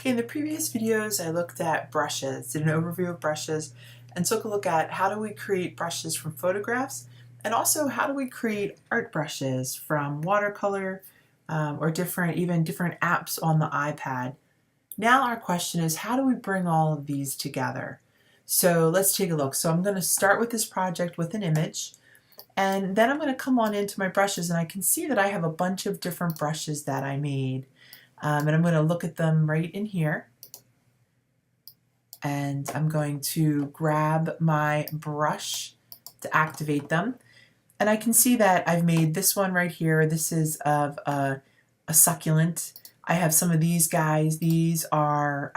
Okay, in the previous videos, I looked at brushes, did an overview of brushes, and took a look at how do we create brushes from photographs, and also how do we create art brushes from watercolor or even different apps on the iPad. Now our question is, how do we bring all of these together? So let's take a look. So I'm going to start with this project with an image, and then I'm going to come on into my brushes, and I can see that I have a bunch of different brushes that I made. And I'm going to look at them right in here, and I'm going to grab my brush to activate them, and I can see that I've made this one right here. This is of a succulent. I have some of these guys. These are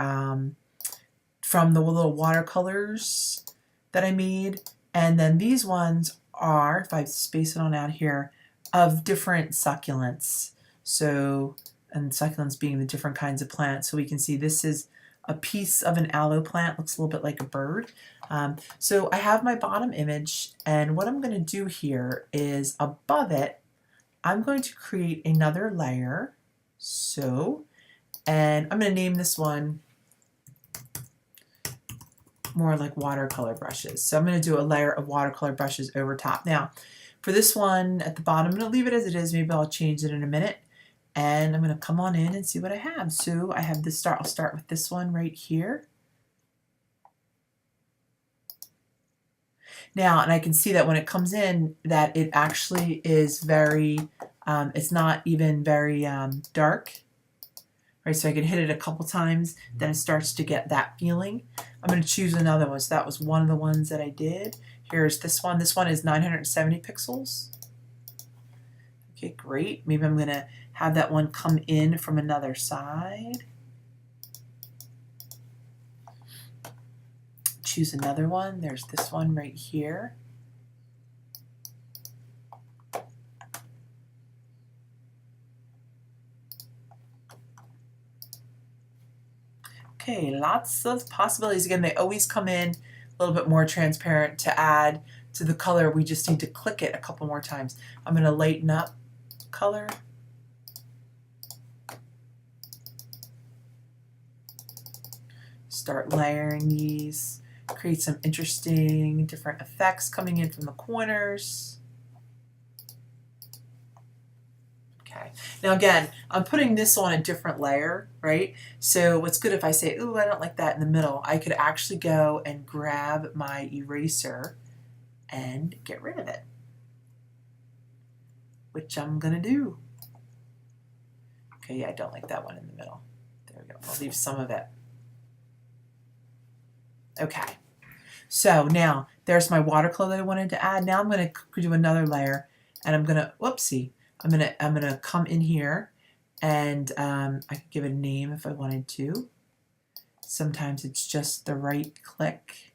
from the little watercolors that I made, and then these ones are, if I space it on out here, of different succulents. So, and succulents being the different kinds of plants. So we can see this is a piece of an aloe plant, looks a little bit like a bird. So I have my bottom image, and what I'm going to do here is above it, I'm going to create another layer. So, and I'm going to name this one more like watercolor brushes. So I'm going to do a layer of watercolor brushes over top. Now, for this one at the bottom, I'm going to leave it as it is. Maybe I'll change it in a minute. And I'm going to come on in and see what I have. So I have this I'll start with this one right here. Now, and I can see that when it comes in, that it actually is very, it's not even very dark. Right, so I can hit it a couple times, then it starts to get that feeling. I'm going to choose another one. So that was one of the ones that I did. Here's this one. This one is 970 pixels. Okay, great. Maybe I'm going to have that one come in from another side. Choose another one. There's this one right here. Okay, lots of possibilities. Again, they always come in a little bit more transparent to add to the color. We just need to click it a couple more times. I'm going to lighten up color. Start layering these, create some interesting different effects coming in from the corners. Okay, now again, I'm putting this on a different layer, right? So what's good if I say, ooh, I don't like that in the middle, I could actually go and grab my eraser and get rid of it, which I'm gonna do. Okay, yeah, I don't like that one in the middle. There we go, I'll leave some of it. Okay, so now there's my watercolor that I wanted to add. Now I'm going to do another layer, and I'm going to, whoopsie, I'm going to come in here, and I could give it a name if I wanted to. Sometimes it's just the right click.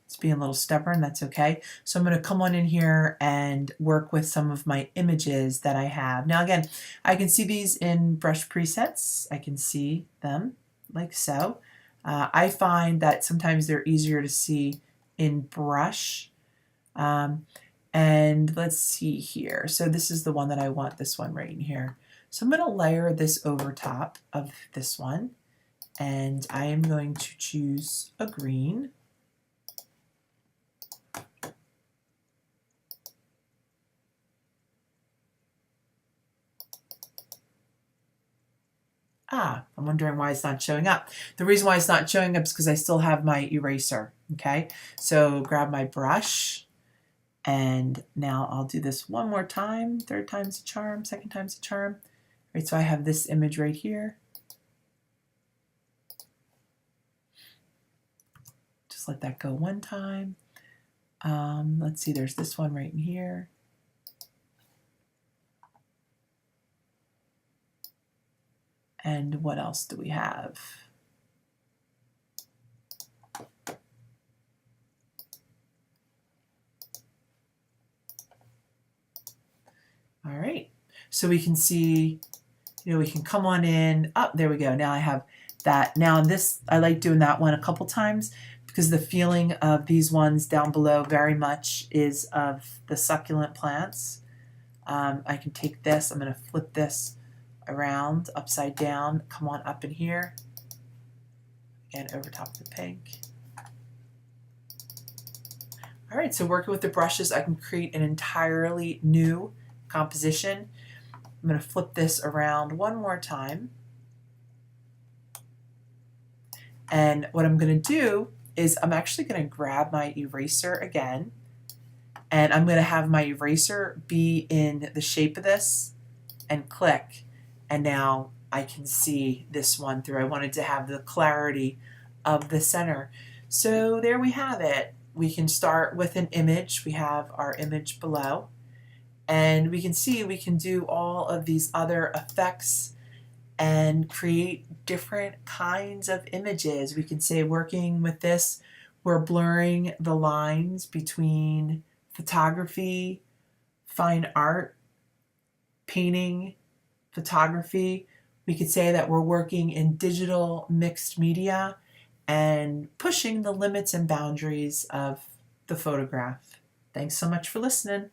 It's being a little stubborn, that's okay. So I'm going to come on in here and work with some of my images that I have. Now again, I can see these in brush presets. I can see them like so. I find that sometimes they're easier to see in brush. And let's see here. So this is the one that I want, this one right in here. So I'm going to layer this over top of this one, and I am going to choose a green. I'm wondering why it's not showing up. The reason why it's not showing up is because I still have my eraser, okay? So grab my brush, and now I'll do this one more time. Third time's a charm, second time's a charm. Right, so I have this image right here. Just let that go one time. Let's see, there's this one right in here. And what else do we have? All right, so we can see, we can come on in. Oh, there we go. Now I have that. Now this, I like doing that one a couple times because the feeling of these ones down below very much is of the succulent plants. I can take this, I'm going to flip this around, upside down, come on up in here. and over top of the pink. All right, so working with the brushes, I can create an entirely new composition. I'm going to flip this around one more time. And what I'm going to do is I'm actually going to grab my eraser again, and I'm going to have my eraser be in the shape of this and click. And now I can see this one through. I wanted to have the clarity of the center. So there we have it. We can start with an image. We have our image below. And we can see we can do all of these other effects and create different kinds of images. We can say working with this, we're blurring the lines between photography, fine art, painting, photography. We could say that we're working in digital mixed media and pushing the limits and boundaries of the photograph. Thanks so much for listening.